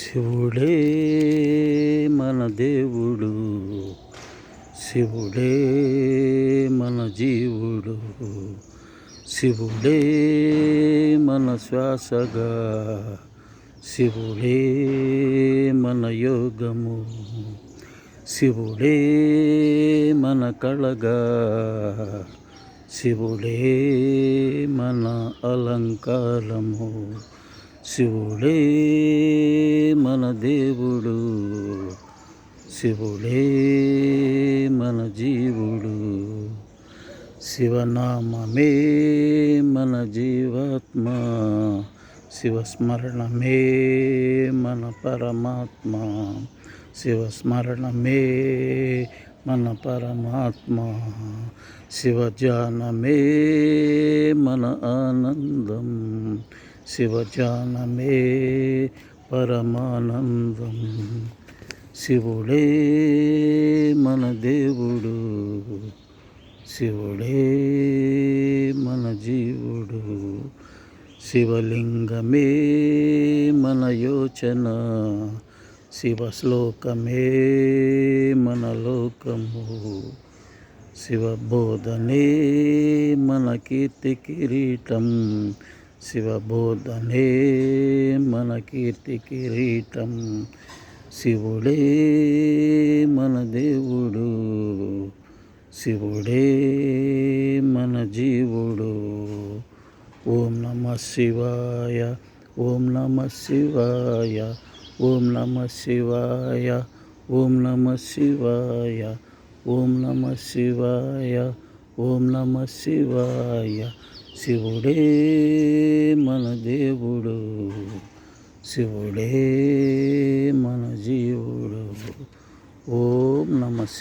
శివుడే మన దేవుడు, శివుడే మన జీవుడు, శివుడే మన శ్వాసగా, శివుడే మన యోగము, శివుడే మన కళగా, శివుడే మన అలంకారము, శివుడే మన దేవుడు, శివుడే మన జీవుడు, శివనామమే మన జీవాత్మ, శివస్మరణమే మన పరమాత్మ, శివస్మరణమే మన పరమాత్మ, శివజ్ఞానమే మన ఆనందం, శివజ్ఞానమే పరమానందం, శివుడే మన దేవుడు, శివుడే మన జీవుడు, శివలింగమే మన యోచన, శివశ్లోకమే మన లోకము, శివబోధనే మన కీర్తి కిరీటం, శివబోధనే మన కీర్తి కిరీటం, శివుడే మన దేవుడు, శివుడే మన జీవుడు. ఓం నమః శివాయ, ఓం నమః శివాయ, ఓం నమః శివాయ, ఓం నమః శివాయ, ఓం నమః శివాయ, ఓం నమః శివాయ. శివుడే మన దేవుడు, శివుడే మన జీవుడు. ఓం నమః శివాయ.